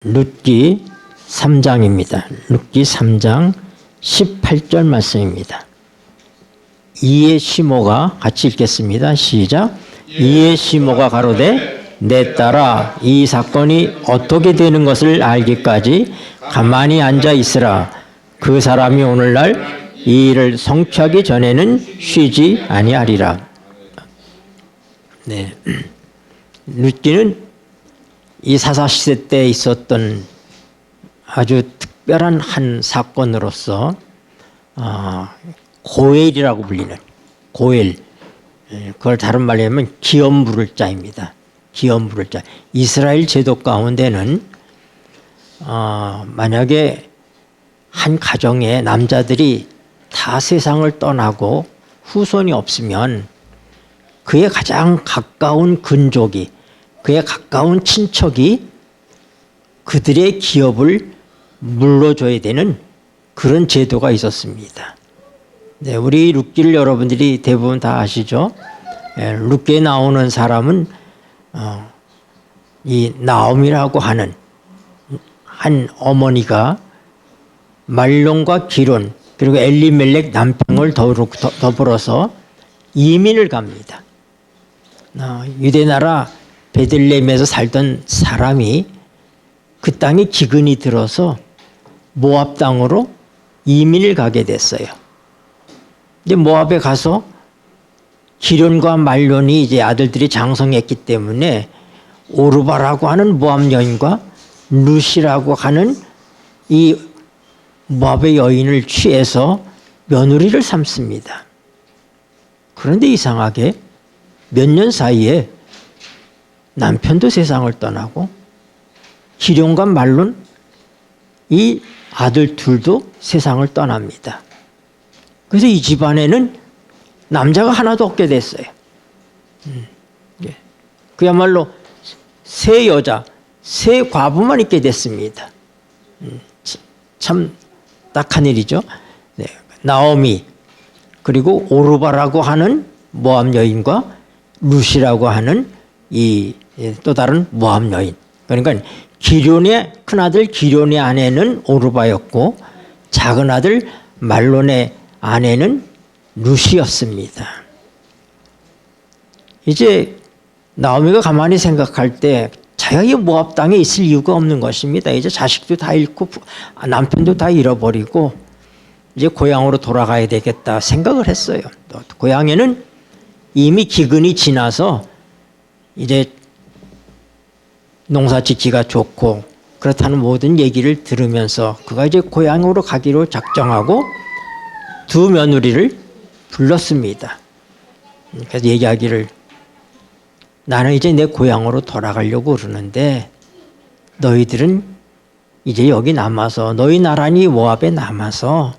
룻기 3장입니다. 룻기 3장 18절 말씀입니다. 이에 시모가 같이 읽겠습니다. 시작. 이에 시모가 가로되 내 딸아 이 사건이 어떻게 되는 것을 알기까지 가만히 앉아 있으라. 그 사람이 오늘날 이 일을 성취하기 전에는 쉬지 아니하리라. 네. 룻기는 이 사사시대 때 있었던 아주 특별한 한 사건으로서 고엘이라고 불리는 고엘, 그걸 다른 말로 하면 기업 부를 자입니다. 기업 부를 자. 이스라엘 제도 가운데는 만약에 한 가정에 남자들이 다 세상을 떠나고 후손이 없으면 그의 가장 가까운 근족이, 그의 가까운 친척이 그들의 기업을 물러줘야 되는 그런 제도가 있었습니다. 네, 우리 룻기를 여러분들이 대부분 다 아시죠? 룻기에 나오는 사람은 이 나옴이라고 하는 한 어머니가 말론과 기론 그리고 엘리멜렉 남편을 더불어서 이민을 갑니다. 유대 나라 베들레헴에서 살던 사람이 그 땅에 기근이 들어서 모압 땅으로 이민을 가게 됐어요. 근데 모압에 가서 기련과 말론이 이제 아들들이 장성했기 때문에 오르바라고 하는 모압 여인과 룻이라고 하는 이 모압의 여인을 취해서 며느리를 삼습니다. 그런데 이상하게 몇 년 사이에 남편도 세상을 떠나고 기련과 말론 이 아들 둘도 세상을 떠납니다. 그래서 이 집안에는 남자가 하나도 없게 됐어요. 그야말로 세 여자, 세 과부만 있게 됐습니다. 참 딱한 일이죠. 네. 나오미 그리고 오르바라고 하는 모압 여인과 룻이라고 하는 이 또 다른 모압 여인. 그러니까 기련의 큰아들 기련의 아내는 오르바였고 작은 아들 말론의 아내는 룻이었습니다. 이제 나오미가 가만히 생각할 때 자기가 이 모압 땅에 있을 이유가 없는 것입니다. 이제 자식도 다 잃고 남편도 다 잃어버리고 이제 고향으로 돌아가야 되겠다 생각을 했어요. 또 고향에는 이미 기근이 지나서 이제 농사 짓기가 좋고 그렇다는 모든 얘기를 들으면서 그가 이제 고향으로 가기로 작정하고 두 며느리를 불렀습니다. 그래서 얘기하기를 나는 이제 내 고향으로 돌아가려고 그러는데 너희들은 이제 여기 남아서 너희 나라니 모압에 남아서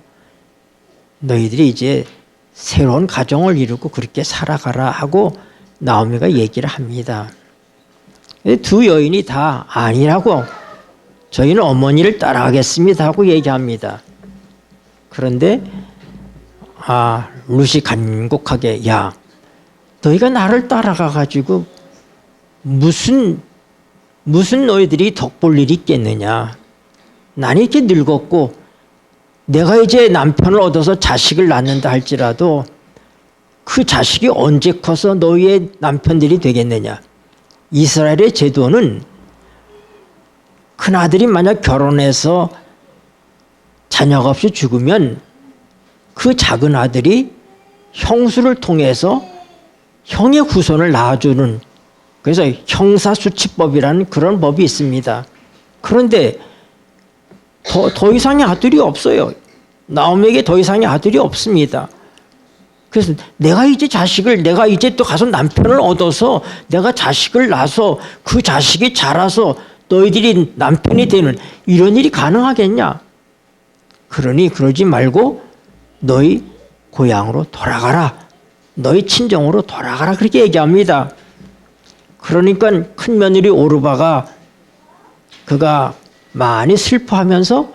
너희들이 이제 새로운 가정을 이루고 그렇게 살아가라 하고 나오미가 얘기를 합니다. 두 여인이 다 아니라고 저희는 어머니를 따라가겠습니다 하고 얘기합니다. 그런데 룻이 간곡하게 야 너희가 나를 따라가가지고 무슨 너희들이 덕볼 일이 있겠느냐. 나는 이렇게 늙었고 내가 이제 남편을 얻어서 자식을 낳는다 할지라도 그 자식이 언제 커서 너희의 남편들이 되겠느냐. 이스라엘의 제도는 큰아들이 만약 결혼해서 자녀가 없이 죽으면 그 작은 아들이 형수를 통해서 형의 후손을 낳아주는 그래서 형사수치법이라는 그런 법이 있습니다. 그런데 더 이상의 아들이 없어요. 나오미에게 더 이상의 아들이 없습니다. 그래서 내가 이제 또 가서 남편을 얻어서 내가 자식을 낳아서 그 자식이 자라서 너희들이 남편이 되는 이런 일이 가능하겠냐? 그러니 그러지 말고 너희 고향으로 돌아가라. 너희 친정으로 돌아가라. 그렇게 얘기합니다. 그러니까 큰 며느리 오르바가 그가 많이 슬퍼하면서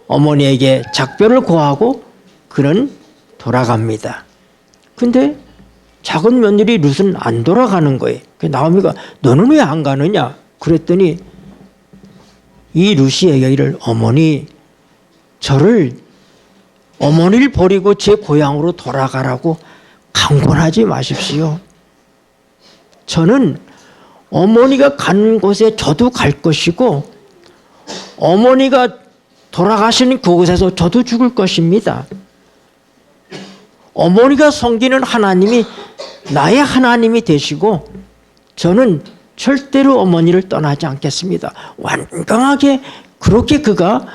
어머니에게 작별을 고하고 그는 돌아갑니다. 근데 작은 며느리 룻은 안 돌아가는 거예요. 나오미가 너는 왜 안 가느냐? 그랬더니 이 루시 얘기를 어머니를 버리고 제 고향으로 돌아가라고 강권하지 마십시오. 저는 어머니가 간 곳에 저도 갈 것이고 어머니가 돌아가시는 그곳에서 저도 죽을 것입니다. 어머니가 섬기는 하나님이 나의 하나님이 되시고 저는 절대로 어머니를 떠나지 않겠습니다. 완강하게 그렇게 그가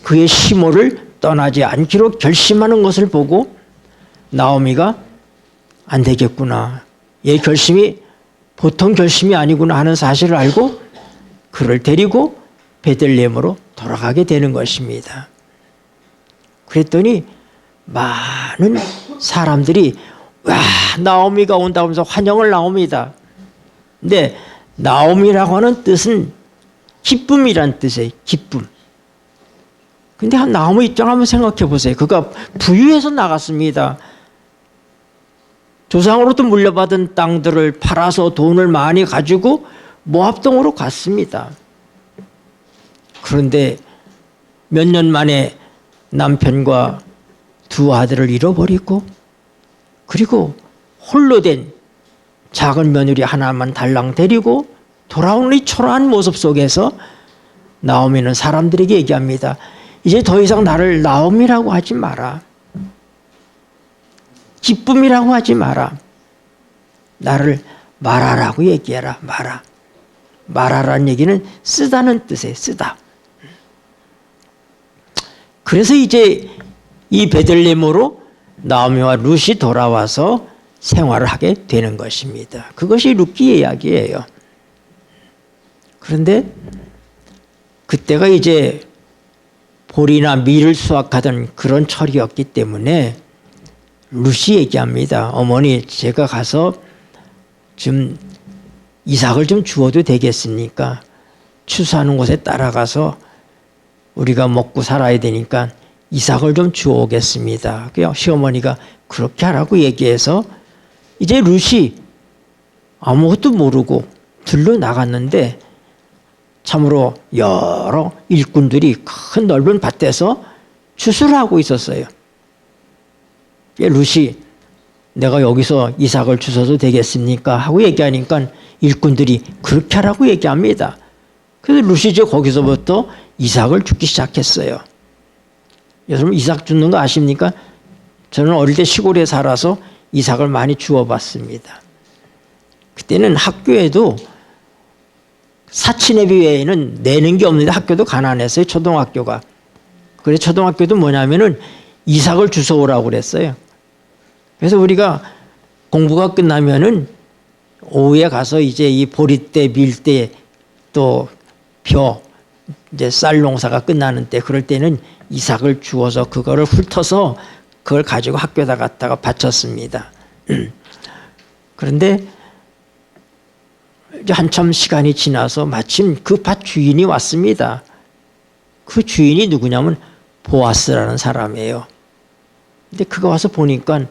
그의 시모를 떠나지 않기로 결심하는 것을 보고 나오미가 안 되겠구나. 얘 결심이 보통 결심이 아니구나 하는 사실을 알고 그를 데리고 베들레헴으로 돌아가게 되는 것입니다. 그랬더니 많은 사람들이 와, 나오미가 온다고 하면서 환영을 나옵니다. 근데 나오미라고 하는 뜻은 기쁨이란 뜻이에요. 기쁨. 근데 한 나오미 입장 한번 생각해 보세요. 그가 부유해서 나갔습니다. 조상으로부터 물려받은 땅들을 팔아서 돈을 많이 가지고 모압 땅으로 갔습니다. 그런데 몇 년 만에 남편과 두 아들을 잃어버리고 그리고 홀로 된 작은 며느리 하나만 달랑 데리고 돌아오는 이 초라한 모습 속에서 나오미는 사람들에게 얘기합니다. 이제 더 이상 나를 나오미라고 하지 마라. 기쁨이라고 하지 마라. 나를 마라라고 얘기해라. 마라. 마라라는 얘기는 쓰다는 뜻이에요. 쓰다. 그래서 이제 이 베들레헴으로 나오미와 룻이 돌아와서 생활을 하게 되는 것입니다. 그것이 룻기 이야기예요. 그런데 그때가 이제 보리나 밀을 수확하던 그런 철이었기 때문에 룻이 얘기합니다. 어머니, 제가 가서 좀 이삭을 좀 주어도 되겠습니까? 추수하는 곳에 따라가서 우리가 먹고 살아야 되니까 이삭을 좀 주어오겠습니다. 시어머니가 그렇게 하라고 얘기해서 이제 룻이 아무것도 모르고 들러 나갔는데 참으로 여러 일꾼들이 큰 넓은 밭에서 추수를 하고 있었어요. 룻이 내가 여기서 이삭을 주워도 되겠습니까? 하고 얘기하니까 일꾼들이 그렇게 하라고 얘기합니다. 그래서 룻이 이제 거기서부터 이삭을 줍기 시작했어요. 여러분 이삭 줍는 거 아십니까? 저는 어릴 때 시골에 살아서 이삭을 많이 주워봤습니다. 그때는 학교에도 사치내비 외에는 내는 게 없는데 학교도 가난했어요. 초등학교가. 그래서 초등학교도 뭐냐면은 이삭을 주워오라고 그랬어요. 그래서 우리가 공부가 끝나면은 오후에 가서 이제 이 보리때, 밀때 또 벼, 이제 쌀 농사가 끝나는 때 그럴 때는 이삭을 주워서 그거를 훑어서 그걸 가지고 학교에다 갖다가 바쳤습니다. 그런데 이제 한참 시간이 지나서 마침 그 밭 주인이 왔습니다. 그 주인이 누구냐면 보아스라는 사람이에요. 근데 그거 와서 보니까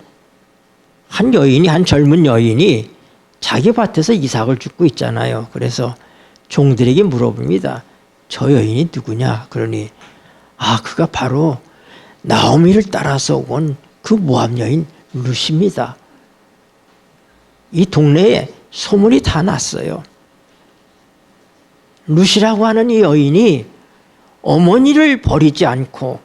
한 젊은 여인이 자기 밭에서 이삭을 줍고 있잖아요. 그래서 종들에게 물어봅니다. 저 여인이 누구냐? 그러니 그가 바로 나오미를 따라서 온 그 모압 여인 룻입니다. 이 동네에 소문이 다 났어요. 룻이라고 하는 이 여인이 어머니를 버리지 않고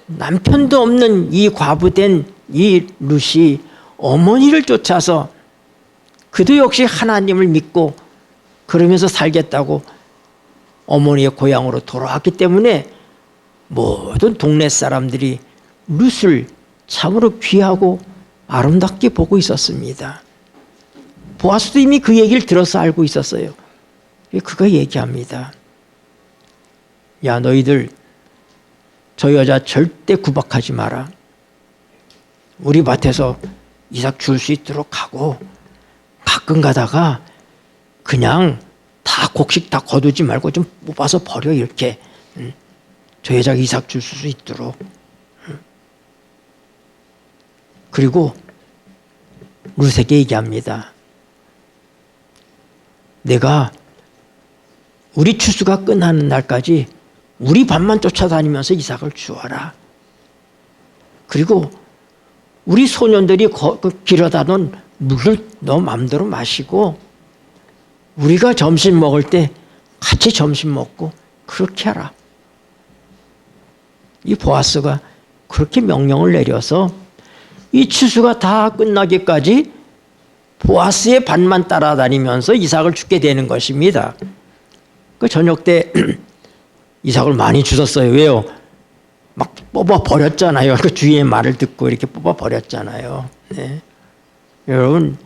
남편도 없는 이 과부된 이 룻이 어머니를 쫓아서 그도 역시 하나님을 믿고 그러면서 살겠다고 어머니의 고향으로 돌아왔기 때문에 모든 동네 사람들이 룻을 참으로 귀하고 아름답게 보고 있었습니다. 보아스도 이미 그 얘기를 들어서 알고 있었어요. 그가 얘기합니다. 야, 너희들 저 여자 절대 구박하지 마라. 우리 밭에서 이삭 줄 수 있도록 하고 가끔 가다가 그냥 다 곡식 다 거두지 말고 좀 뽑아서 버려 이렇게. 저 여자가 이삭 줄 수 있도록. 그리고 룻에게 얘기합니다. 내가 우리 추수가 끝나는 날까지 우리 밭만 쫓아다니면서 이삭을 주어라. 그리고 우리 소년들이 길어다 놓은 물을 너 마음대로 마시고 우리가 점심 먹을 때 같이 점심 먹고 그렇게 하라. 이 보아스가 그렇게 명령을 내려서 이 추수가 다 끝나기까지 보아스의 밭만 따라다니면서 이삭을 주게 되는 것입니다. 그 저녁 때 이삭을 많이 주셨어요. 왜요? 막 뽑아 버렸잖아요. 그 주위의 말을 듣고 이렇게 뽑아 버렸잖아요. 네. 여러분,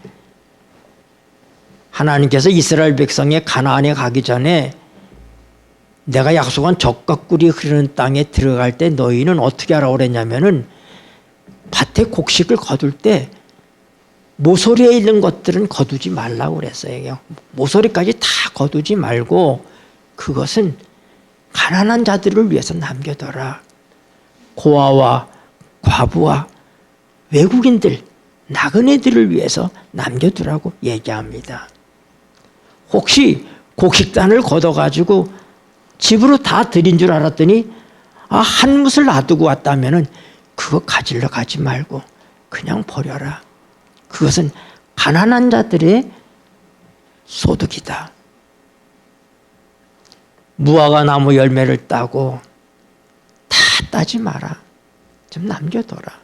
하나님께서 이스라엘 백성의 가나안에 가기 전에 내가 약속한 젖과 꿀이 흐르는 땅에 들어갈 때 너희는 어떻게 하라고 그랬냐면은 밭에 곡식을 거둘 때 모서리에 있는 것들은 거두지 말라고 그랬어요. 모서리까지 다 거두지 말고 그것은 가난한 자들을 위해서 남겨둬라. 고아와 과부와 외국인들, 나그네들을 위해서 남겨두라고 얘기합니다. 혹시 곡식단을 걷어가지고 집으로 다 드린 줄 알았더니 한 뭇을 놔두고 왔다면은 그거 가지러 가지 말고 그냥 버려라. 그것은 가난한 자들의 소득이다. 무화과 나무 열매를 따고 다 따지 마라. 좀 남겨둬라.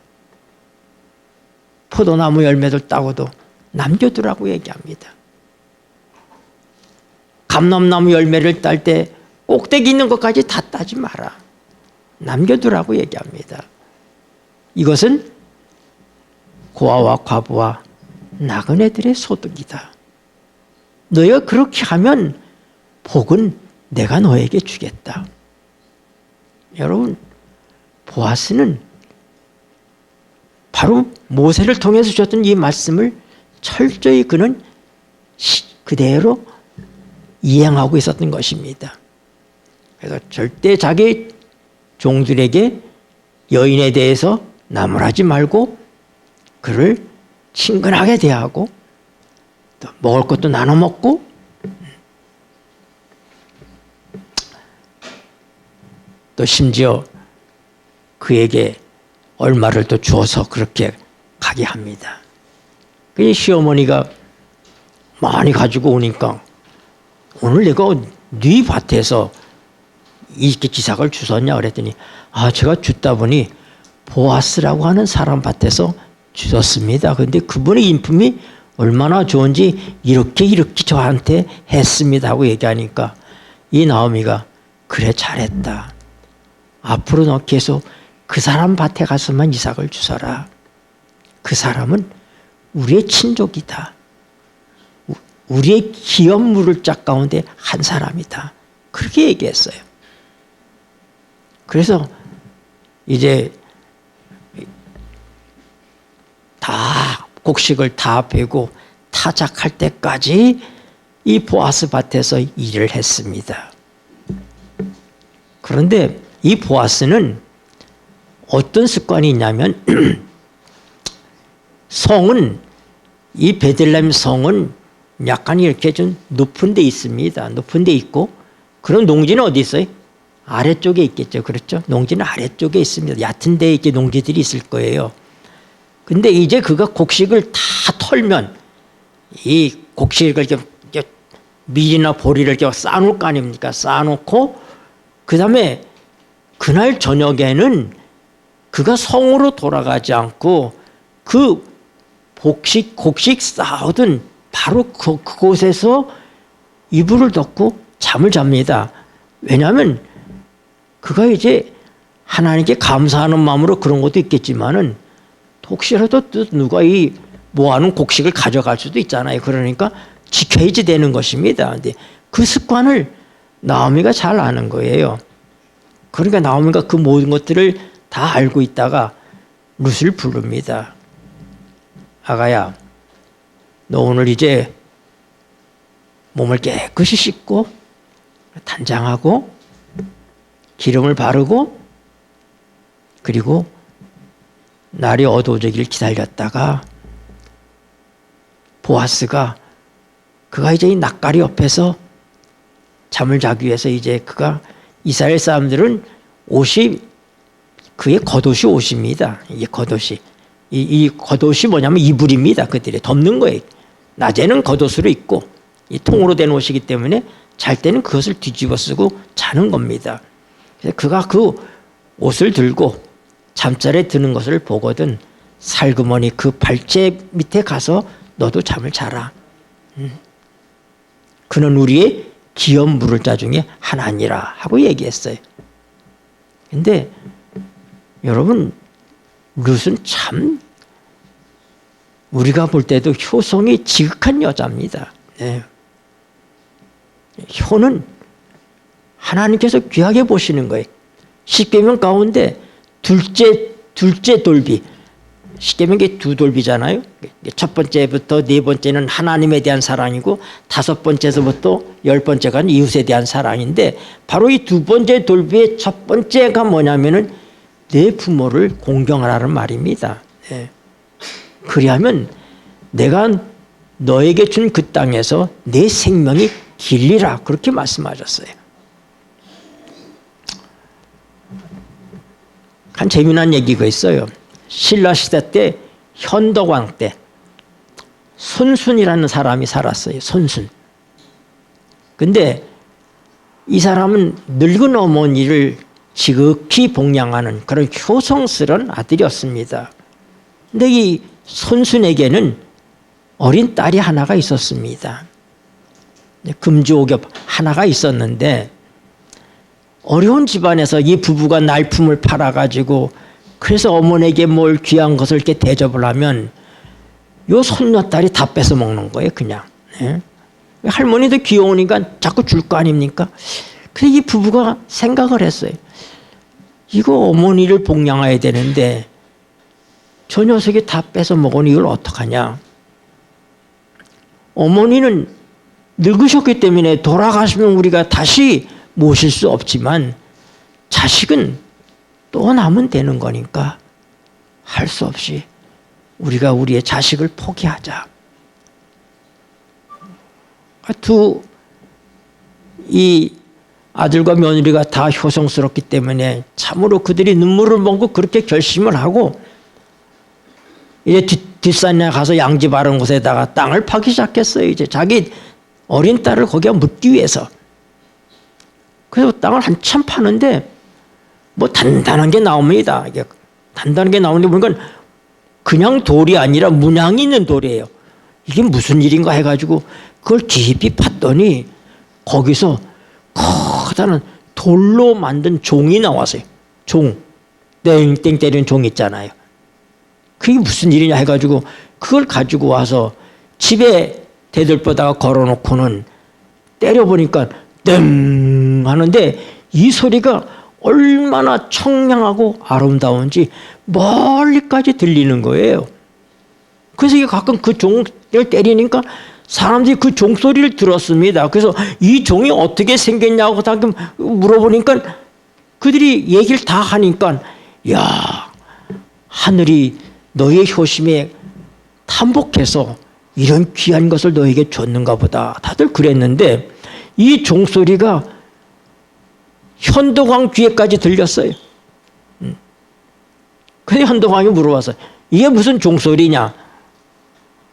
포도나무 열매들 따고도 남겨두라고 얘기합니다. 감람나무 열매를 딸 때 꼭대기 있는 것까지 다 따지 마라. 남겨두라고 얘기합니다. 이것은 고아와 과부와 나그네들의 소득이다. 너희가 그렇게 하면 복은 내가 너에게 주겠다. 여러분, 보아스는 바로 모세를 통해서 주셨던 이 말씀을 철저히 그는 그대로 이행하고 있었던 것입니다. 그래서 절대 자기 종들에게 여인에 대해서 나무라지 말고 그를 친근하게 대하고 또 먹을 것도 나눠 먹고 또 심지어 그에게 얼마를 또 주어서 그렇게 가게 합니다. 그 시어머니가 많이 가지고 오니까 오늘 내가 네 밭에서 이렇게 기삭을 주웠냐 그랬더니 제가 줬다 보니 보아스라고 하는 사람 밭에서 주셨습니다. 그런데 그분의 인품이 얼마나 좋은지 이렇게 저한테 했습니다 하고 얘기하니까 이 나오미가 그래 잘했다. 앞으로 너 계속 그 사람 밭에 가서만 이삭을 주서라. 그 사람은 우리의 친족이다. 우리의 기업 무를짝 가운데 한 사람이다. 그렇게 얘기했어요. 그래서 이제 다 곡식을 다 베고 타작할 때까지 이 보아스 밭에서 일을 했습니다. 그런데 이 보아스는 어떤 습관이 있냐면 성은 이 베들레헴 성은 약간 이렇게 좀 높은 데 있습니다. 높은 데 있고 그런 농지는 어디 있어요? 아래쪽에 있겠죠. 그렇죠? 농지는 아래쪽에 있습니다. 얕은 데에 이렇게 농지들이 있을 거예요. 근데 이제 그가 곡식을 다 털면 이 곡식을 이렇게 밀이나 보리를 이렇게 쌓아놓을 거 아닙니까? 쌓아놓고 그 다음에 그날 저녁에는 그가 성으로 돌아가지 않고 그 곡식 쌓아둔 바로 그곳에서 이불을 덮고 잠을 잡니다. 왜냐하면 그가 이제 하나님께 감사하는 마음으로 그런 것도 있겠지만은 혹시라도 또 누가 이 모아놓은 곡식을 가져갈 수도 있잖아요. 그러니까 지켜야지 되는 것입니다. 근데 그 습관을 나오미가 잘 아는 거예요. 그러니까 나오미가 그 모든 것들을 다 알고 있다가 룻을 부릅니다. 아가야, 너 오늘 이제 몸을 깨끗이 씻고 단장하고 기름을 바르고 그리고 날이 어두워지기를 기다렸다가 보아스가 그가 이제 이 낯가리 옆에서 잠을 자기 위해서 이제 그가 이스라엘 사람들은 옷이 그의 겉옷이 옷입니다. 이게 겉옷이 이 겉옷이 뭐냐면 이불입니다. 그들이 덮는 거예요. 낮에는 겉옷으로 입고 이 통으로 된 옷이기 때문에 잘 때는 그것을 뒤집어 쓰고 자는 겁니다. 그래서 그가 그 옷을 들고 잠자리에 드는 것을 보거든 살그머니 그 발제 밑에 가서 너도 잠을 자라. 그는 우리의 기업 물을 자 중에 하나니라 하고 얘기했어요. 근데 여러분 룻은 참 우리가 볼 때도 효성이 지극한 여자입니다. 네. 효는 하나님께서 귀하게 보시는 거예요. 십계명 가운데 둘째 돌비, 십계명이 두 돌비잖아요. 첫 번째부터 네 번째는 하나님에 대한 사랑이고 다섯 번째서부터 열 번째가 이웃에 대한 사랑인데 바로 이 두 번째 돌비의 첫 번째가 뭐냐면은 내 부모를 공경하라는 말입니다. 네. 그리하면 내가 너에게 준 그 땅에서 내 생명이 길리라 그렇게 말씀하셨어요. 한 재미난 얘기가 있어요. 신라시대 때 현덕왕 때 손순이라는 사람이 살았어요. 손순. 근데 이 사람은 늙은 어머니를 지극히 복양하는 그런 효성스러운 아들이었습니다. 근데 이 손순에게는 어린 딸이 하나가 있었습니다. 금주옥엽 하나가 있었는데 어려운 집안에서 이 부부가 날품을 팔아가지고 그래서 어머니에게 뭘 귀한 것을 이렇게 대접을 하면 요 손녀딸이 다 뺏어 먹는 거예요, 그냥. 예? 할머니도 귀여우니까 자꾸 줄 거 아닙니까? 그래서 이 부부가 생각을 했어요. 이거 어머니를 복양해야 되는데 저 녀석이 다 뺏어 먹으니 이걸 어떡하냐. 어머니는 늙으셨기 때문에 돌아가시면 우리가 다시 모실 수 없지만 자식은 또 남은 되는 거니까 할 수 없이 우리가 우리의 자식을 포기하자. 이 아들과 며느리가 다 효성스럽기 때문에 참으로 그들이 눈물을 먹고 그렇게 결심을 하고 이제 뒷산에 가서 양지 바른 곳에다가 땅을 파기 시작했어요. 이제 자기 어린 딸을 거기에 묻기 위해서. 그래서 땅을 한참 파는데 뭐 단단한 게 나옵니다. 이게 단단한 게 나오는데 보니까 그냥 돌이 아니라 문양이 있는 돌이에요. 이게 무슨 일인가 해가지고 그걸 깊이 팠더니 거기서 커다란 돌로 만든 종이 나왔어요. 종. 땡땡 때리는 종 있잖아요. 그게 무슨 일이냐 해가지고 그걸 가지고 와서 집에 대들보다가 걸어놓고는 때려보니까 땡 하는데 이 소리가 얼마나 청량하고 아름다운지 멀리까지 들리는 거예요. 그래서 이게 가끔 그 종을 때리니까 사람들이 그 종소리를 들었습니다. 그래서 이 종이 어떻게 생겼냐고 다 물어보니까 그들이 얘기를 다 하니까 야, 하늘이 너의 효심에 탐복해서 이런 귀한 것을 너에게 줬는가 보다. 다들 그랬는데 이 종소리가 현덕왕 귀에까지 들렸어요. 그래서 현덕왕이 물어봐서 이게 무슨 종소리냐.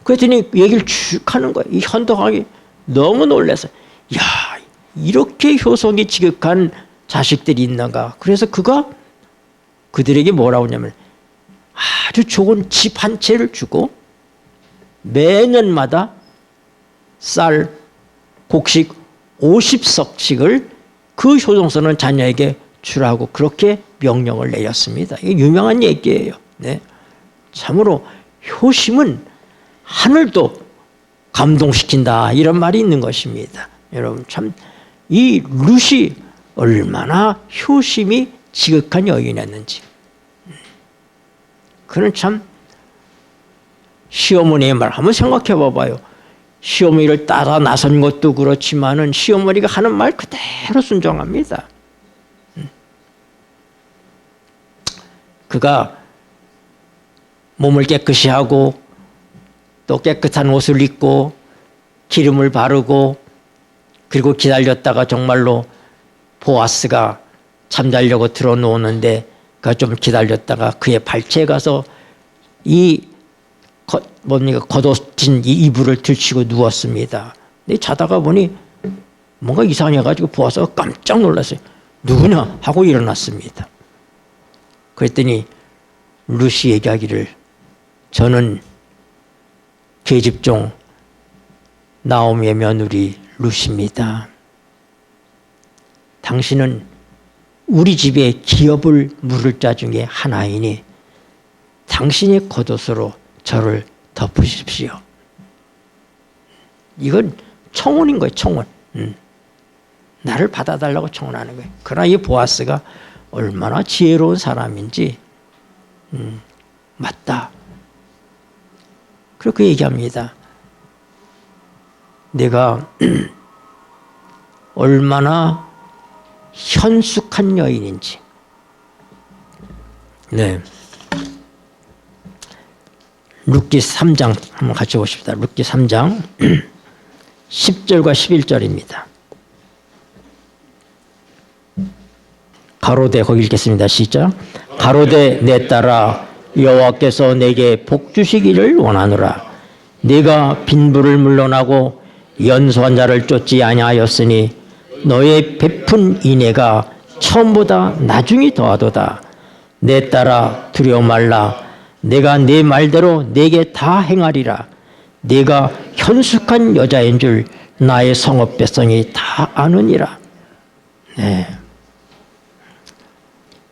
그랬더니 얘기를 쭉 하는 거예요. 이 현덕왕이 너무 놀라서 야, 이렇게 효성이 지극한 자식들이 있는가. 그래서 그가 그들에게 뭐라고 하냐면 아주 좋은 집 한 채를 주고 매년마다 쌀, 곡식 50석씩을 그 효성스러운 자녀에게 주라고 그렇게 명령을 내렸습니다. 이게 유명한 얘기예요. 네. 참으로 효심은 하늘도 감동시킨다 이런 말이 있는 것입니다. 여러분 참 이 룻이 얼마나 효심이 지극한 여인이었는지. 그는 참 시어머니의 말 한번 생각해 봐봐요. 시어머니를 따라 나선 것도 그렇지만은 시어머니가 하는 말 그대로 순종합니다. 그가 몸을 깨끗이 하고 또 깨끗한 옷을 입고 기름을 바르고 그리고 기다렸다가 정말로 보아스가 잠자려고 들어놓는데 그 좀 기다렸다가 그의 발치에 가서 이 걷어진 이 이불을 들치고 누웠습니다. 근데 자다가 보니 뭔가 이상해가지고 보아스가 깜짝 놀랐어요. 누구냐 하고 일어났습니다. 그랬더니 룻이 얘기하기를 저는 계집종 나오미의 며느리 룻입니다. 당신은 우리 집의 기업을 물을 자 중에 하나이니 당신의 겉옷으로 저를 덮으십시오. 이건 청혼인 거예요. 청혼. 나를 받아달라고 청혼하는 거예요. 그러나 이 보아스가 얼마나 지혜로운 사람인지 맞다. 그렇게 얘기합니다. 내가 얼마나 현숙한 여인인지. 네. 룻기 3장 한번 같이 보십시다. 룻기 3장 10절과 11절입니다. 가로되 거기 읽겠습니다. 시작. 가로되 내 딸아 여호와께서 내게 복 주시기를 원하노라. 네가 빈부를 물러나고 연소한 자를 쫓지 아니하였으니 너의 베푼 인애가 처음보다 나중이 더하도다. 내 딸아 두려워 말라. 내가 네 말대로 네게 다 행하리라. 네가 현숙한 여자인 줄 나의 성읍 백성이 다 아느니라. 네.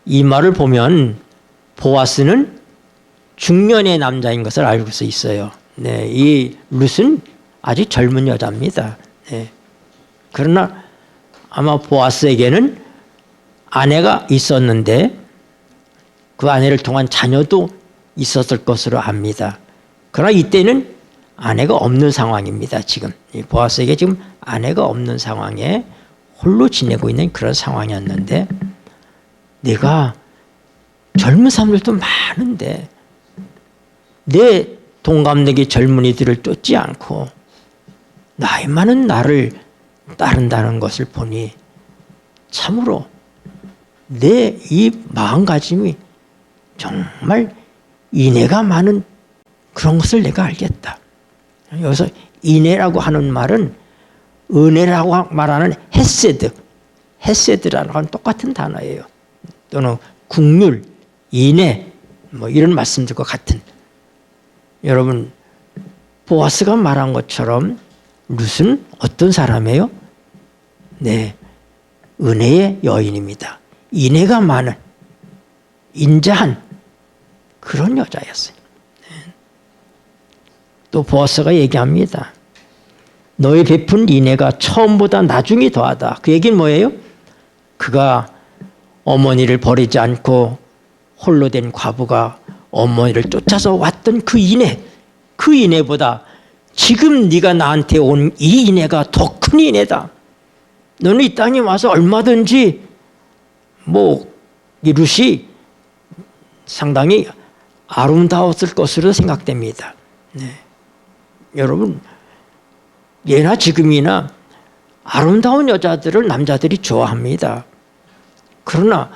이 말을 보면 보아스는 중년의 남자인 것을 알고 있어요. 네, 이 룻은 아직 젊은 여자입니다. 네. 그러나 아마 보아스에게는 아내가 있었는데 그 아내를 통한 자녀도 있었을 것으로 압니다. 그러나 이때는 아내가 없는 상황입니다. 지금 보아스에게 지금 아내가 없는 상황에 홀로 지내고 있는 그런 상황이었는데 내가 젊은 사람들도 많은데 내 동갑내기 젊은이들을 쫓지 않고 나이 많은 나를 따른다는 것을 보니 참으로 내 이 마음가짐이 정말 인애가 많은 그런 것을 내가 알겠다. 여기서 인애라고 하는 말은 은혜라고 말하는 헤세드라는 건 똑같은 단어예요. 또는 국률, 인애 뭐 이런 말씀들과 같은. 여러분 보아스가 말한 것처럼 룻은 어떤 사람이에요? 네, 은혜의 여인입니다. 인애가 많은 인자한 그런 여자였어요. 또 보아스가 얘기합니다. 너의 베푼 인애가 처음보다 나중이 더하다. 그 얘기는 뭐예요? 그가 어머니를 버리지 않고 홀로 된 과부가 어머니를 쫓아서 왔던 그 인애보다 지금 네가 나한테 온 이 인애가 더 큰 인애다. 너는 이 땅에 와서 얼마든지 이 룻이 상당히 아름다웠을 것으로 생각됩니다. 네. 여러분 예나 지금이나 아름다운 여자들을 남자들이 좋아합니다. 그러나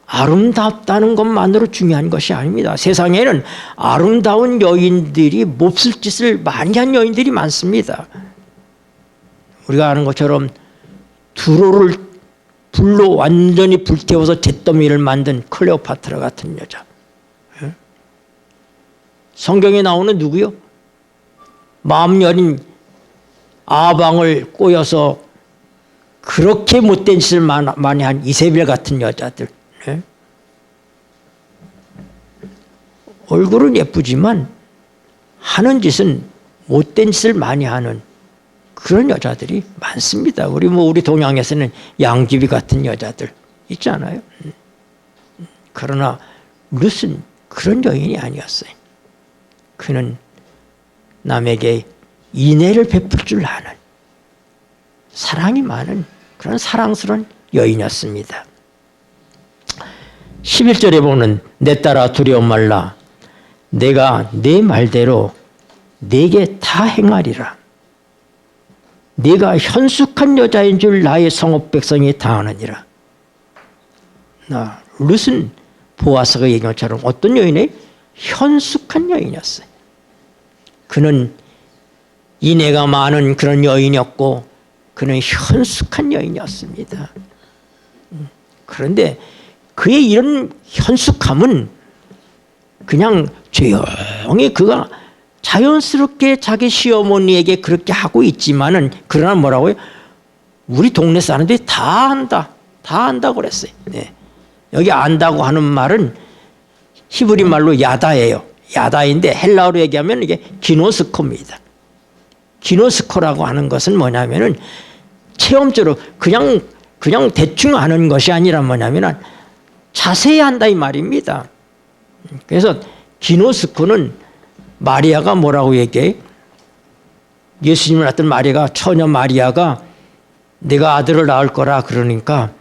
아름답다는 것만으로 중요한 것이 아닙니다. 세상에는 아름다운 여인들이 몹쓸 짓을 많이 한 여인들이 많습니다. 우리가 아는 것처럼 두로를 불로 완전히 불태워서 잿더미를 만든 클레오파트라 같은 여자. 성경에 나오는 누구요? 마음 여린 아방을 꼬여서 그렇게 못된 짓을 많이 한 이세벨 같은 여자들. 네? 얼굴은 예쁘지만 하는 짓은 못된 짓을 많이 하는 그런 여자들이 많습니다. 우리 동양에서는 양귀비 같은 여자들 있잖아요. 그러나 룻은 그런 여인이 아니었어요. 그는 남에게 인애를 베풀 줄 아는 사랑이 많은 그런 사랑스러운 여인이었습니다. 11절에 보면 내 딸아 두려워 말라. 내가 내 말대로 네게 다 행하리라. 네가 현숙한 여자인 줄 나의 성읍 백성이 당하느니라. 룻은 보아스가 얘기한 것처럼 어떤 여인이 현숙한 여인이었어요. 그는 인애가 많은 그런 여인이었고 그는 현숙한 여인이었습니다. 그런데 그의 이런 현숙함은 그냥 조용히 그가 자연스럽게 자기 시어머니에게 그렇게 하고 있지만은 그러나 뭐라고요? 우리 동네 사람들이 다 안다. 다 안다고 그랬어요. 네. 여기 안다고 하는 말은 히브리 말로 야다예요. 야다인데 헬라어로 얘기하면 이게 기노스코입니다. 기노스코라고 하는 것은 뭐냐면은 체험적으로 그냥 대충 아는 것이 아니라 뭐냐면 자세히 한다 이 말입니다. 그래서 기노스코는 마리아가 뭐라고 얘기해? 예수님을 낳았던 마리아가 처녀 마리아가 내가 아들을 낳을 거라 그러니까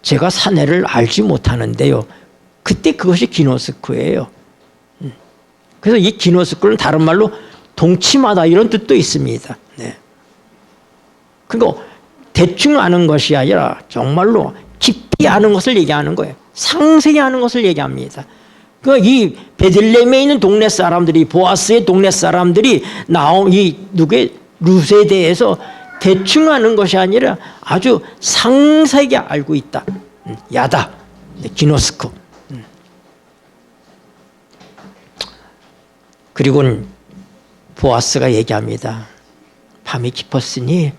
제가 사내를 알지 못하는데요. 그때 그것이 기노스코예요. 그래서 이 기노스코는 다른 말로 동침하다 이런 뜻도 있습니다. 네. 그리고 대충 아는 것이 아니라 정말로 깊이 아는 것을 얘기하는 거예요. 상세히 아는 것을 얘기합니다. 그러니까 이 베들레헴에 있는 동네 사람들이 보아스의 동네 사람들이 이 누구의 룻에 대해서 대충 아는 것이 아니라 아주 상세하게 알고 있다. 야다, 기노스코. 그리고는 보아스가 얘기합니다. 밤이 깊었으니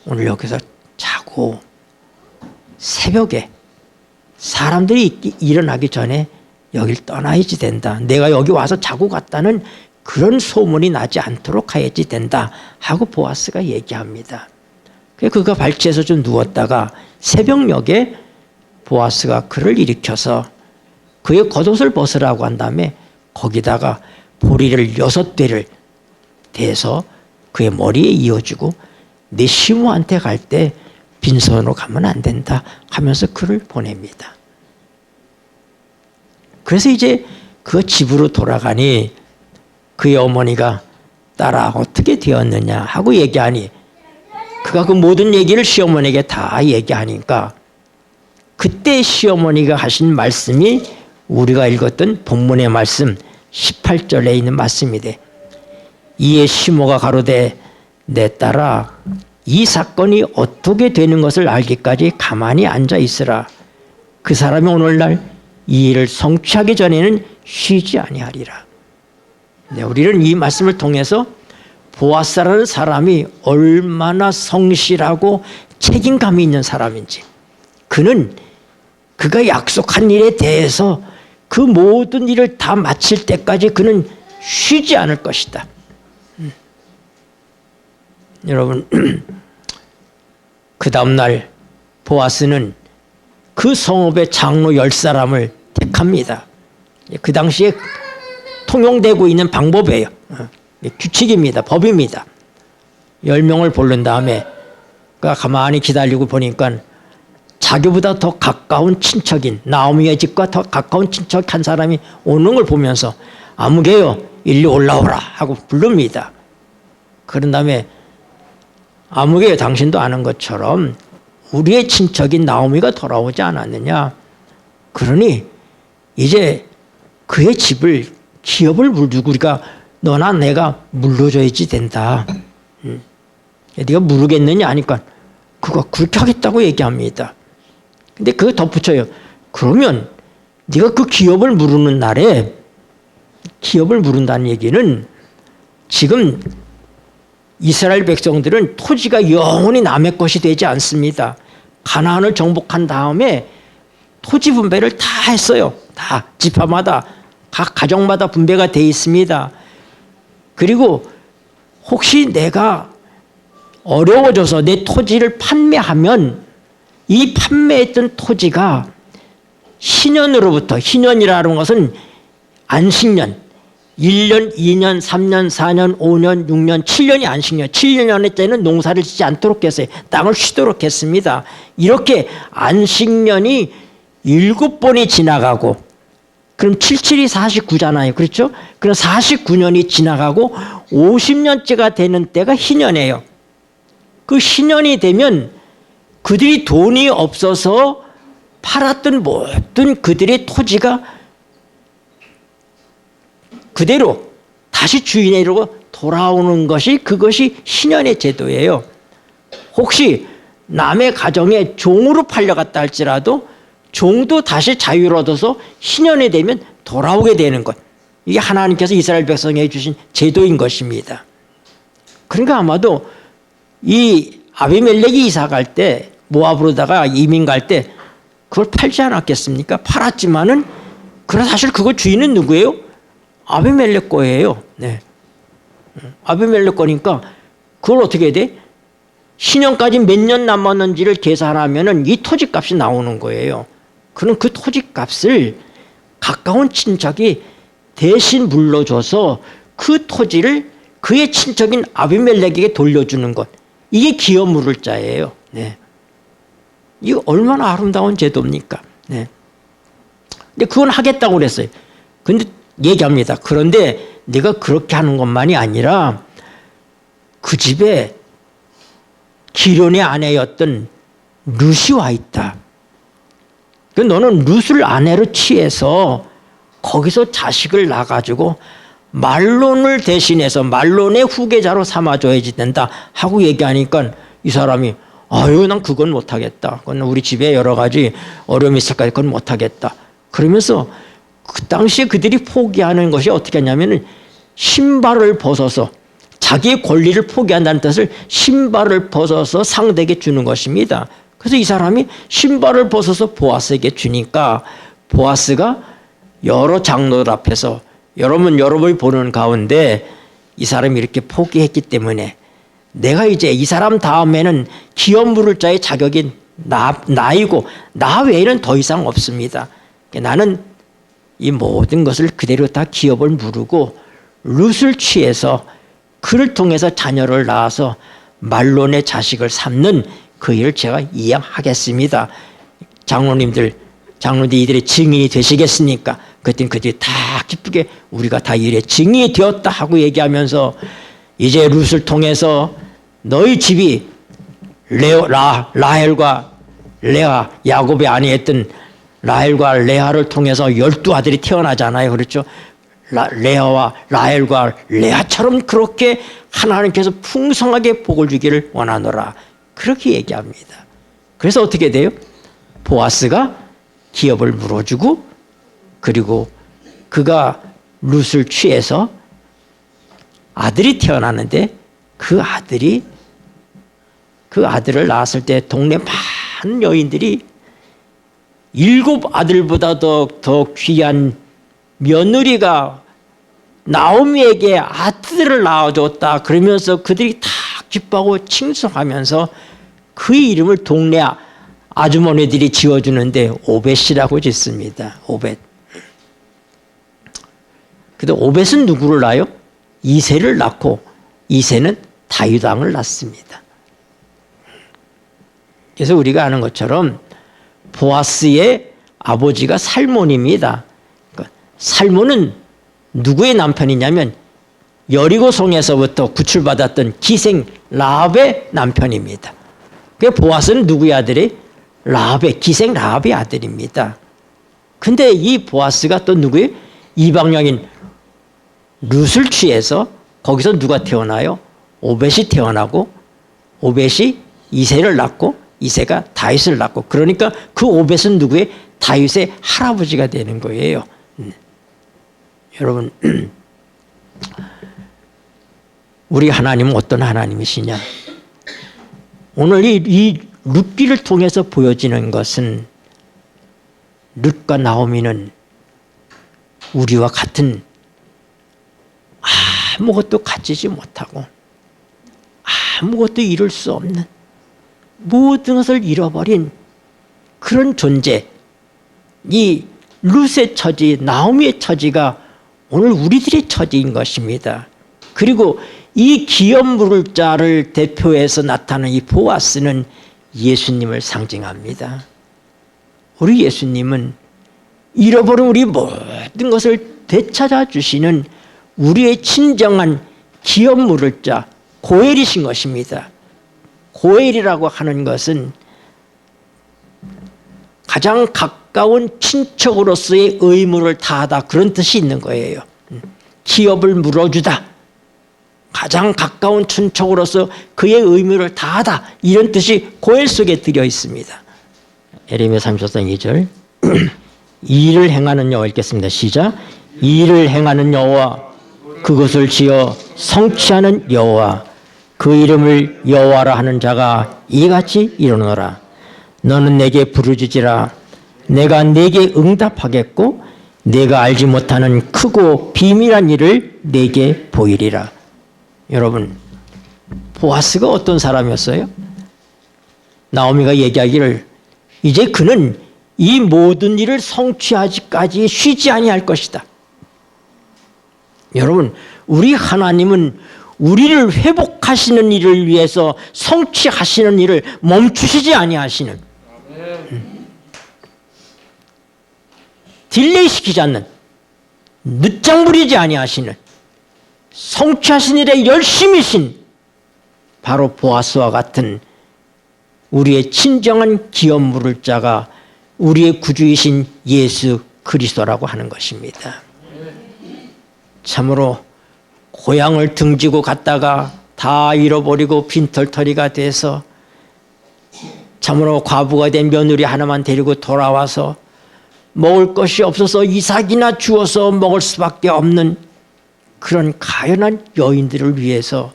오늘 여기서 자고 새벽에 사람들이 일어나기 전에 여길 떠나야지 된다. 내가 여기 와서 자고 갔다는 그런 소문이 나지 않도록 해야지 된다 하고 보아스가 얘기합니다. 그가 발치해서 좀 누웠다가 새벽녘에 보아스가 그를 일으켜서 그의 겉옷을 벗으라고 한 다음에 거기다가 보리를 6대를 대서 그의 머리에 이어주고 네 시모한테 갈 때 빈손으로 가면 안 된다 하면서 그를 보냅니다. 그래서 이제 그 집으로 돌아가니 그의 어머니가 딸아 어떻게 되었느냐 하고 얘기하니 그가 그 모든 얘기를 시어머니에게 다 얘기하니까 그때 시어머니가 하신 말씀이 우리가 읽었던 본문의 말씀 18절에 있는 말씀이래. 이에 시모가 가로되 내 딸아 이 사건이 어떻게 되는 것을 알기까지 가만히 앉아 있으라. 그 사람이 오늘날 이 일을 성취하기 전에는 쉬지 아니하리라. 네, 우리는 이 말씀을 통해서 보아스라는 사람이 얼마나 성실하고 책임감이 있는 사람인지, 그가 약속한 일에 대해서 그 모든 일을 다 마칠 때까지 그는 쉬지 않을 것이다. 여러분, 그 다음날 보아스는 그 성읍의 장로 10사람을 택합니다. 그 당시에 통용되고 있는 방법이에요. 규칙입니다. 법입니다. 10명을 부른 다음에 그가 가만히 기다리고 보니까 자기보다 더 가까운 친척인 나오미의 집과 더 가까운 친척 한 사람이 오는 걸 보면서 아무개요 일리 올라오라 하고 부릅니다. 그런 다음에 아무개요 당신도 아는 것처럼 우리의 친척인 나오미가 돌아오지 않았느냐. 그러니 이제 그의 집을 기업을 물두고 우리가 너나 내가 물러줘야지 된다. 네가 물르겠느냐 하니까 그가 그렇게 하겠다고 얘기합니다. 근데 그거 덧붙여요. 그러면 네가 그 기업을 물르는 날에 기업을 물은다는 얘기는 지금 이스라엘 백성들은 토지가 영원히 남의 것이 되지 않습니다. 가나안을 정복한 다음에 토지 분배를 다 했어요. 다 지파마다 각 가정마다 분배가 돼 있습니다. 그리고 혹시 내가 어려워져서 내 토지를 판매하면 이 판매했던 토지가 희년으로부터, 희년이라는 것은 안식년, 1년, 2년, 3년, 4년, 5년, 6년, 7년이 안식년, 7년의 때는 농사를 짓지 않도록 했어요. 땅을 쉬도록 했습니다. 이렇게 안식년이 7번이 지나가고 그 그럼 77이 49잖아요. 그렇죠? 그럼 49년이 지나가고 50년째가 되는 때가 희년이에요. 그 희년이 되면 그들이 돈이 없어서 팔았던 모든 그들의 토지가 그대로 다시 주인에게로 돌아오는 것이 그것이 희년의 제도예요. 혹시 남의 가정에 종으로 팔려갔다 할지라도 종도 다시 자유를 얻어서 희년이 되면 돌아오게 되는 것. 이게 하나님께서 이스라엘 백성에게 주신 제도인 것입니다. 그러니까 아마도 이 아비멜렉이 이사 갈 때 모압으로다가 이민 갈 때 그걸 팔지 않았겠습니까? 팔았지만은 그러나 사실 그거 주인은 누구예요? 아비멜렉 거예요. 네. 아비멜렉 거니까 그걸 어떻게 해야 돼? 신년까지 몇 년 남았는지를 계산하면은 이 토지값이 나오는 거예요. 그럼 그 토지값을 가까운 친척이 대신 물러줘서 그 토지를 그의 친척인 아비멜렉에게 돌려주는 것. 이게 기업 물을 자예요. 네. 이거 얼마나 아름다운 제도입니까? 네. 근데 그건 하겠다고 그랬어요. 근데 얘기합니다. 그런데 네가 그렇게 하는 것만이 아니라 그 집에 기련의 아내였던 룻이 와 있다. 너는 룻을 아내로 취해서 거기서 자식을 낳아가지고 말론을 대신해서 말론의 후계자로 삼아줘야지 된다 하고 얘기하니까 이 사람이 아유 난 그건 못하겠다. 그건 우리 집에 여러 가지 어려움이 있을까 그건 못하겠다. 그러면서 그 당시에 그들이 포기하는 것이 어떻게 하냐면 신발을 벗어서 자기의 권리를 포기한다는 뜻을 신발을 벗어서 상대에게 주는 것입니다. 그래서 이 사람이 신발을 벗어서 보아스에게 주니까 보아스가 여러 장로들 앞에서 여러분이 보는 가운데 이 사람이 이렇게 포기했기 때문에 내가 이제 이 사람 다음에는 기업 물을 자의 자격이 나이고 나 외에는 더 이상 없습니다. 나는 이 모든 것을 그대로 다 기업을 물고 룻을 취해서 그를 통해서 자녀를 낳아서 말론의 자식을 삼는 그 일을 제가 이행하겠습니다. 장로님들 이들의 증인이 되시겠습니까? 그랬더니 그들이 다 기쁘게 우리가 다 일의 증인이 되었다 하고 얘기하면서 이제 룻을 통해서 너희 집이 라헬과 레아 야곱의 아내였던 라헬과 레아를 통해서 12아들이 태어나잖아요. 그렇죠? 레아와 라헬과 레아처럼 그렇게 하나님께서 풍성하게 복을 주기를 원하노라. 그렇게 얘기합니다. 그래서 어떻게 돼요? 보아스가 기업을 물어주고 그리고 그가 룻을 취해서 아들이 태어나는데 그 아들을 낳았을 때 동네 많은 여인들이 7아들보다 더 귀한 며느리가 나오미에게 아들을 낳아줬다. 그러면서 그들이 다 기뻐하고 칭송하면서 그의 이름을 동네 아주머니들이 지어주는데 오벳이라고 짓습니다. 오벳. 근데 오벳은 누구를 낳아요? 이새를 낳고 이새는 다윗 왕을 낳습니다. 그래서 우리가 아는 것처럼 보아스의 아버지가 살몬입니다. 살몬은 누구의 남편이냐면 여리고성에서부터 구출받았던 기생 라합의 남편입니다. 그 보아스는 누구의 아들이? 라합의 기생 라합의 아들입니다. 근데 이 보아스가 또 누구예요? 이방령인 룻을 취해서 거기서 누가 태어나요? 오벳이 태어나고 오벳이 이새를 낳고 이새가 다윗을 낳고 그러니까 그 오벳은 누구의? 다윗의 할아버지가 되는 거예요. 여러분 우리 하나님은 어떤 하나님이시냐? 오늘 이 룻기를 통해서 보여지는 것은 룻과 나오미는 우리와 같은 아무것도 가지지 못하고 아무것도 이룰 수 없는 모든 것을 잃어버린 그런 존재, 이 룻의 처지, 나오미의 처지가 오늘 우리들의 처지인 것입니다. 그리고 이 기업 물을 자를 대표해서 나타나는 이 보아스는 예수님을 상징합니다. 우리 예수님은 잃어버린 우리 모든 것을 되찾아 주시는 우리의 친정한 기업 물을 자 고엘이신 것입니다. 고엘이라고 하는 것은 가장 가까운 친척으로서의 의무를 다하다, 그런 뜻이 있는 거예요. 기업을 물어주다, 가장 가까운 친척으로서 그의 의무를 다하다, 이런 뜻이 고엘 속에 들어 있습니다. 예레미야 34장 2절 이 일을 행하는 여호와 읽겠습니다. 시작. 이 일을 행하는 여호와, 그것을 지어 성취하는 여호와, 그 이름을 여호와라 하는 자가 이같이 이르노라. 너는 내게 부르짖으라. 내가 내게 응답하겠고 내가 알지 못하는 크고 비밀한 일을 내게 보이리라. 여러분, 보아스가 어떤 사람이었어요? 나오미가 얘기하기를 이제 그는 이 모든 일을 성취하기까지 쉬지 아니할 것이다. 여러분, 우리 하나님은 우리를 회복하시는 일을 위해서 성취하시는 일을 멈추시지 아니하시는, 딜레이 시키지 않는, 늦장 부리지 아니하시는, 성취하신 일에 열심이신 바로 보아스와 같은 우리의 친정한 기업 물을 자가 우리의 구주이신 예수 그리스도라고 하는 것입니다. 참으로 고향을 등지고 갔다가 다 잃어버리고 빈털터리가 돼서 참으로 과부가 된 며느리 하나만 데리고 돌아와서 먹을 것이 없어서 이삭이나 주어서 먹을 수밖에 없는 그런 가련한 여인들을 위해서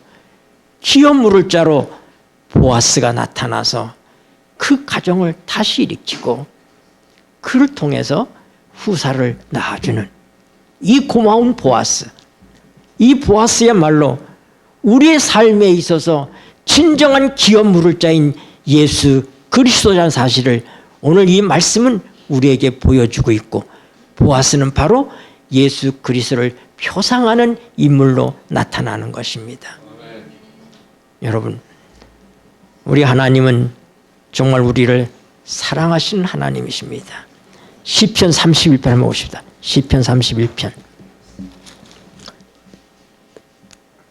기업 물을 자로 보아스가 나타나서 그 가정을 다시 일으키고 그를 통해서 후사를 낳아주는 이 고마운 보아스, 이 보아스야말로 우리의 삶에 있어서 진정한 기업 물을 자인 예수 그리스도라는 사실을 오늘 이 말씀은 우리에게 보여주고 있고, 보아스는 바로 예수 그리스도를 표상하는 인물로 나타나는 것입니다. 여러분, 우리 하나님은 정말 우리를 사랑하시는 하나님이십니다. 시편 31편 한번 보십시다. 시편 31편.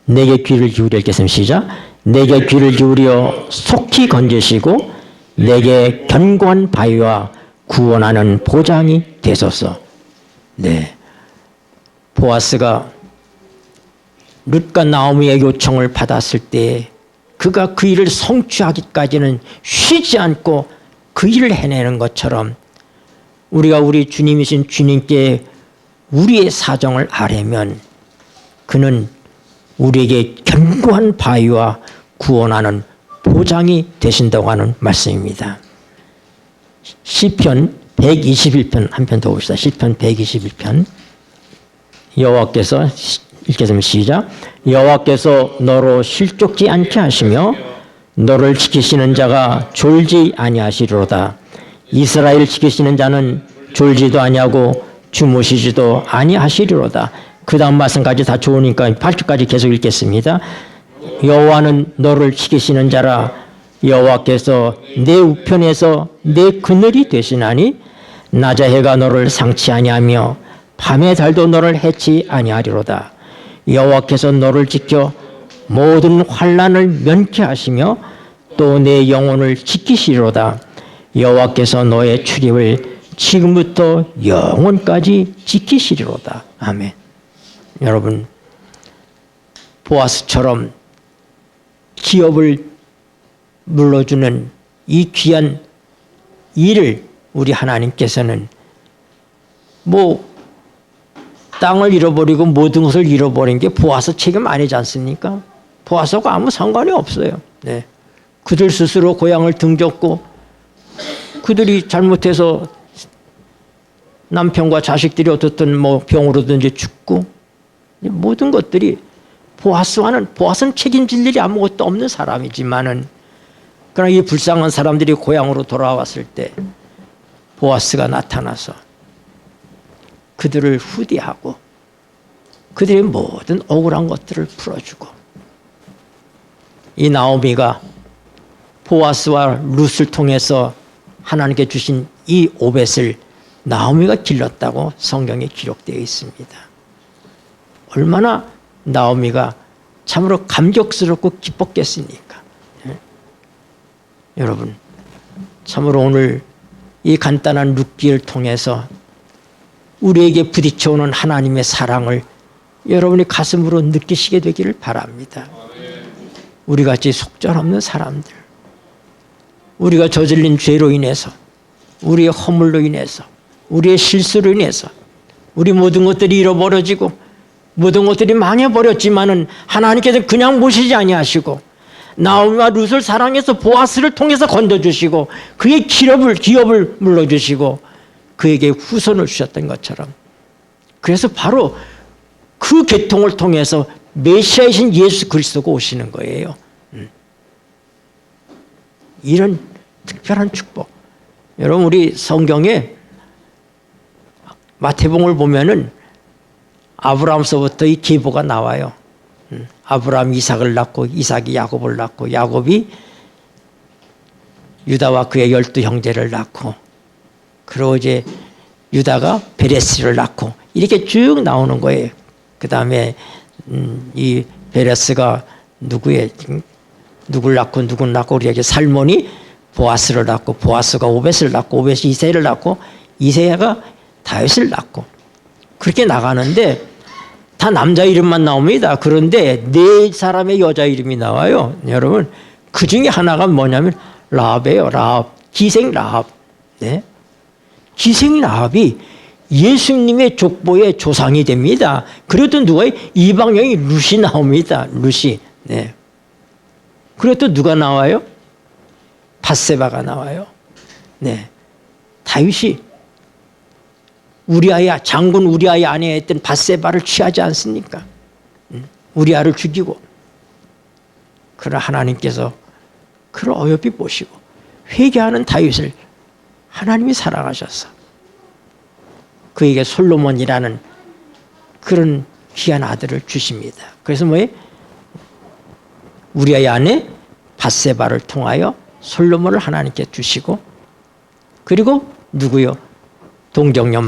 내게 귀를 기울여 읽겠습니다. 시작. 내게 귀를 기울여 속히 건지시고 내게 견고한 바위와 구원하는 보장이 되소서. 네, 보아스가 룻과 나오미의 요청을 받았을 때 그가 그 일을 성취하기까지는 쉬지 않고 그 일을 해내는 것처럼 우리가 우리 주님이신 주님께 우리의 사정을 아뢰면 그는 우리에게 견고한 바위와 구원하는 보장이 되신다고 하는 말씀입니다. 시편 121편 한 편 더 봅시다. 시편 121편. 여호와께서 읽겠습니다. 시작. 여호와께서 너로 실족지 않게 하시며 너를 지키시는 자가 졸지 아니하시리로다. 이스라엘 지키시는 자는 졸지도 아니하고 주무시지도 아니하시리로다. 그 다음 말씀까지 다 좋으니까 8절까지 계속 읽겠습니다. 여호와는 너를 지키시는 자라. 여호와께서 내 우편에서 내 그늘이 되시나니 낮의 해가 너를 상치 아니하며 밤의 달도 너를 해치 아니하리로다. 여호와께서 너를 지켜 모든 환난을 면케하시며 또 내 영혼을 지키시리로다. 여호와께서 너의 출입을 지금부터 영원까지 지키시리로다. 아멘. 여러분, 보아스처럼 기업을 물러주는 이 귀한 일을 우리 하나님께서는 땅을 잃어버리고 모든 것을 잃어버린 게 보아스 책임 아니지 않습니까? 보아스하고 아무 상관이 없어요. 네. 그들 스스로 고향을 등졌고 그들이 잘못해서 남편과 자식들이 어떻든 병으로든지 죽고 모든 것들이 보아스는 책임질 일이 아무것도 없는 사람이지만은 그러나 이 불쌍한 사람들이 고향으로 돌아왔을 때 보아스가 나타나서 그들을 후대하고 그들의 모든 억울한 것들을 풀어주고 이 나오미가 보아스와 룻을 통해서 하나님께 주신 이 오벳을 나오미가 길렀다고 성경에 기록되어 있습니다. 얼마나 나오미가 참으로 감격스럽고 기뻤겠습니까? 여러분, 참으로 오늘 이 간단한 룻기를 통해서 우리에게 부딪혀오는 하나님의 사랑을 여러분이 가슴으로 느끼시게 되기를 바랍니다. 우리같이 속절없는 사람들, 우리가 저질린 죄로 인해서, 우리의 허물로 인해서, 우리의 실수로 인해서 우리 모든 것들이 잃어버려지고 모든 것들이 망해버렸지만은 하나님께서 그냥 모시지 아니하시고 나오미와 룻을 사랑해서 보아스를 통해서 건져주시고 그의 기업을 물러주시고 그에게 후손을 주셨던 것처럼, 그래서 바로 그 계통을 통해서 메시아이신 예수 그리스도가 오시는 거예요. 이런 특별한 축복. 여러분, 우리 성경에 마태복음을 보면은 아브라함서부터 이 계보가 나와요. 아브라함이 이삭을 낳고 이삭이 야곱을 낳고 야곱이 유다와 그의 12 형제를 낳고, 그리고 이제 유다가 베레스를 낳고, 이렇게 쭉 나오는 거예요. 그 다음에 이 베레스가 누구를 낳고 누구를 낳고, 우리에게 살몬이 보아스를 낳고 보아스가 오벳을 낳고 오벳이 이새를 낳고 이새가 다윗을 낳고, 그렇게 나가는데 다 남자 이름만 나옵니다. 그런데 4사람의 여자 이름이 나와요. 여러분, 그 중에 하나가 뭐냐면 라합이에요. 라합, 기생 라합. 네? 기생 라합이 예수님의 족보의 조상이 됩니다. 그리고 또 누가 이방 여인 룻이 나옵니다. 룻이. 네. 그리고 또 누가 나와요? 밧세바가 나와요. 네. 다윗이 우리아의 장군 우리아의 아내였던 밧세바를 취하지 않습니까? 우리아를 죽이고. 그러나 하나님께서 그를 어여삐 보시고 회개하는 다윗을 하나님이 사랑하셔서 그에게 솔로몬이라는 그런 귀한 아들을 주십니다. 그래서 뭐예요? 우리아의 아내 밧세바를 통하여 솔로몬을 하나님께 주시고, 그리고 누구요? 동정녀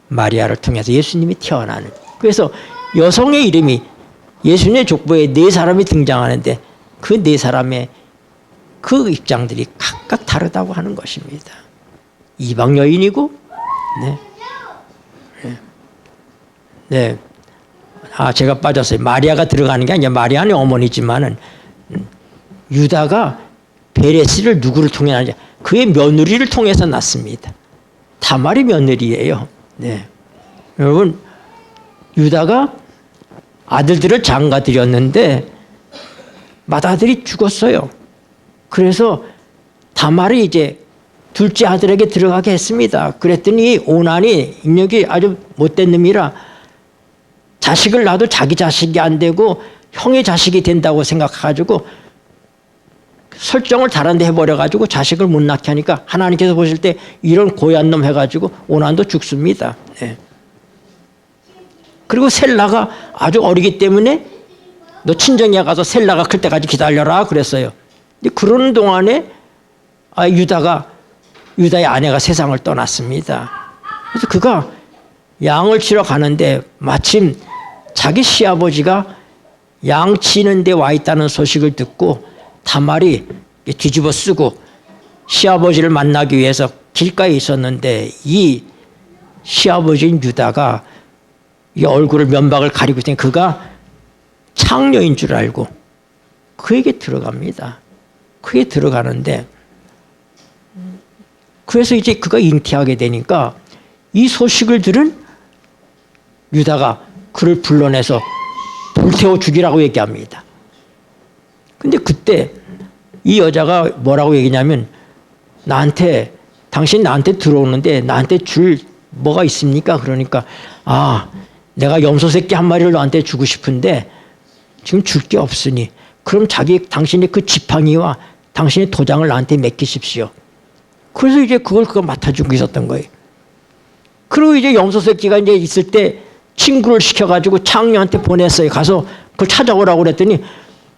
마리아를 통해서 예수님이 태어나는. 그래서 여성의 이름이 예수님의 족보에 4사람이 등장하는데 그 4사람의 그 입장들이 각각 다르다고 하는 것입니다. 이방 여인이고, 네. 네. 제가 빠졌어요. 마리아가 들어가는 게 아니라 마리아는 어머니지만은 유다가 베레스를 누구를 통해 낳냐? 그의 며느리를 통해서 낳습니다. 다말의 며느리예요. 네. 여러분, 유다가 아들들을 장가들였는데 맏아들이 죽었어요. 그래서 다말이 이제 둘째 아들에게 들어가게 했습니다. 그랬더니 오난이 인력이 아주 못된 놈이라 자식을 낳아도 자기 자식이 안 되고 형의 자식이 된다고 생각해가지고 설정을 다른 데 해버려가지고 자식을 못 낳게 하니까 하나님께서 보실 때 이런 고얀 놈 해가지고 오난도 죽습니다. 네. 그리고 셀라가 아주 어리기 때문에 너 친정에 가서 셀라가 클 때까지 기다려라 그랬어요. 근데 그러는 동안에 유다의 아내가 세상을 떠났습니다. 그래서 그가 양을 치러 가는데 마침 자기 시아버지가 양 치는 데 와 있다는 소식을 듣고 다말이 뒤집어 쓰고 시아버지를 만나기 위해서 길가에 있었는데 이 시아버지인 유다가 이 얼굴을 면박을 가리고 있더니 그가 창녀인 줄 알고 그에게 들어갑니다. 그에 들어가는데 그래서 이제 그가 잉태하게 되니까 이 소식을 들은 유다가 그를 불러내서 불태워 죽이라고 얘기합니다. 근데 그때 이 여자가 뭐라고 얘기냐면 당신 나한테 들어오는데 나한테 줄 뭐가 있습니까? 그러니까 내가 염소 새끼 한 마리를 너한테 주고 싶은데 지금 줄 게 없으니 그럼 당신의 그 지팡이와 당신의 도장을 나한테 맡기십시오. 그래서 이제 그가 맡아주고 있었던 거예요. 그리고 이제 염소 새끼가 이제 있을 때 친구를 시켜가지고 창녀한테 보냈어요. 가서 그걸 찾아오라고 그랬더니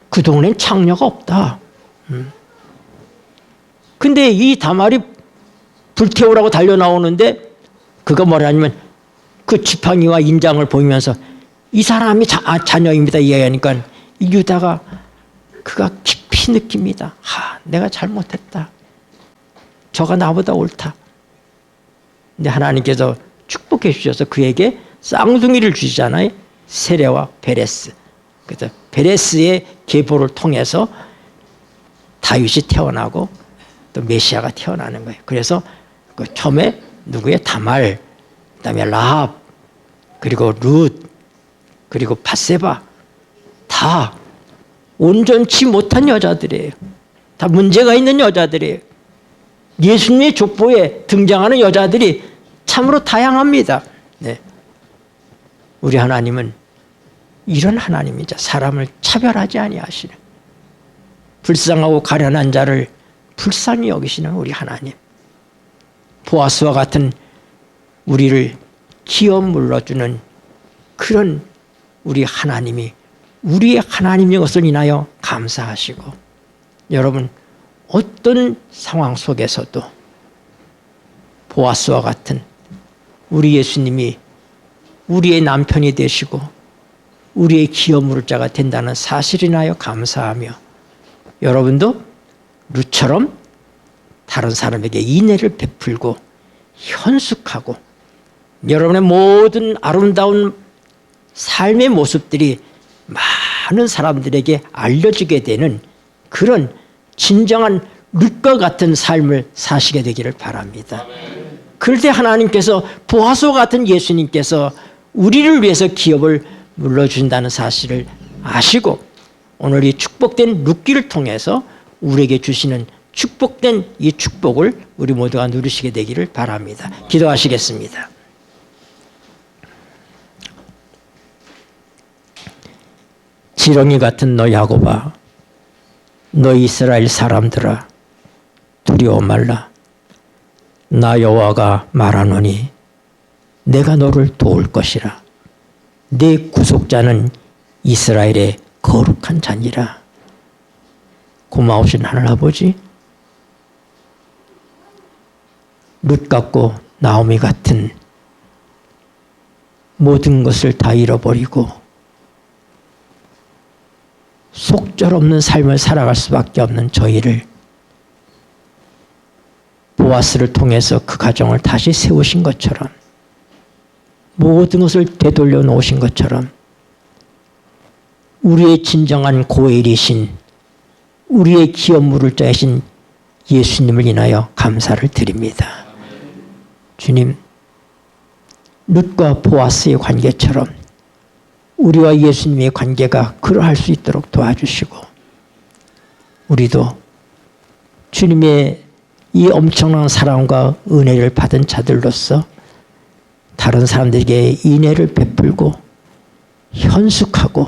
그 동네엔 창녀가 없다. 근데 이 다말이 불태우라고 달려 나오는데 그가 뭐라냐면 그 지팡이와 인장을 보이면서 이 사람이 자녀입니다 이야기하니까 이 유다가 그가 깊이 느낍니다. 내가 잘못했다. 저가 나보다 옳다. 근데 하나님께서 축복해 주셔서 그에게 쌍둥이를 주시잖아요. 세레와 베레스. 그래서 베레스의 계보를 통해서 다윗이 태어나고 또 메시아가 태어나는 거예요. 그래서 그 처음에 누구의 다말, 그다음에 라합, 그리고 룻, 그리고 밧세바 다 온전치 못한 여자들이에요. 다 문제가 있는 여자들이에요. 예수님의 족보에 등장하는 여자들이 참으로 다양합니다. 네. 우리 하나님은 이런 하나님이자 사람을 차별하지 아니하시는 불쌍하고 가련한 자를 불쌍히 여기시는 우리 하나님. 보아스와 같은 우리를 기어 물러주는 그런 우리 하나님이 우리의 하나님인 것을 인하여 감사하시고 여러분 어떤 상황 속에서도 보아스와 같은 우리 예수님이 우리의 남편이 되시고 우리의 기어 물을 자가 된다는 사실을 인하여 감사하며 여러분도 룻처럼 다른 사람에게 인애를 베풀고 현숙하고 여러분의 모든 아름다운 삶의 모습들이 많은 사람들에게 알려지게 되는 그런 진정한 룻과 같은 삶을 사시게 되기를 바랍니다. 그럴 때 하나님께서 보아스와 같은 예수님께서 우리를 위해서 기업을 물러준다는 사실을 아시고 오늘 이 축복된 룻기를 통해서 우리에게 주시는 축복된 이 축복을 우리 모두가 누리시게 되기를 바랍니다. 기도하시겠습니다. 지렁이 같은 너 야곱아, 너 이스라엘 사람들아, 두려워 말라. 나 여호와가 말하노니 내가 너를 도울 것이라. 내 구속자는 이스라엘의 거룩한 자니라. 고마우신 하늘 아버지, 룻 같고 나오미 같은 모든 것을 다 잃어버리고 속절없는 삶을 살아갈 수밖에 없는 저희를 보아스를 통해서 그 가정을 다시 세우신 것처럼 모든 것을 되돌려 놓으신 것처럼 우리의 진정한 고엘이신 우리의 기업 물을 자이신 예수님을 인하여 감사를 드립니다. 주님, 룻과 보아스의 관계처럼 우리와 예수님의 관계가 그러할 수 있도록 도와주시고 우리도 주님의 이 엄청난 사랑과 은혜를 받은 자들로서 다른 사람들에게 인애를 베풀고 현숙하고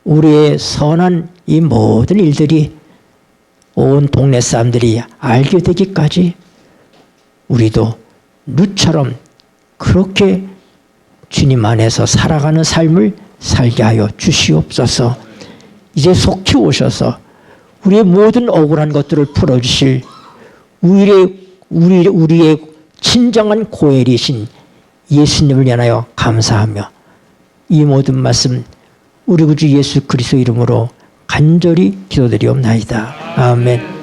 우리의 선한 이 모든 일들이 온 동네 사람들이 알게 되기까지 우리도 룻처럼 그렇게 주님 안에서 살아가는 삶을 살게 하여 주시옵소서. 이제 속히 오셔서 우리의 모든 억울한 것들을 풀어주실 우리의 진정한 고엘이신 예수님을 위하여 감사하며 이 모든 말씀 우리 구주 예수 그리스도 이름으로 간절히 기도드리옵나이다. 아멘.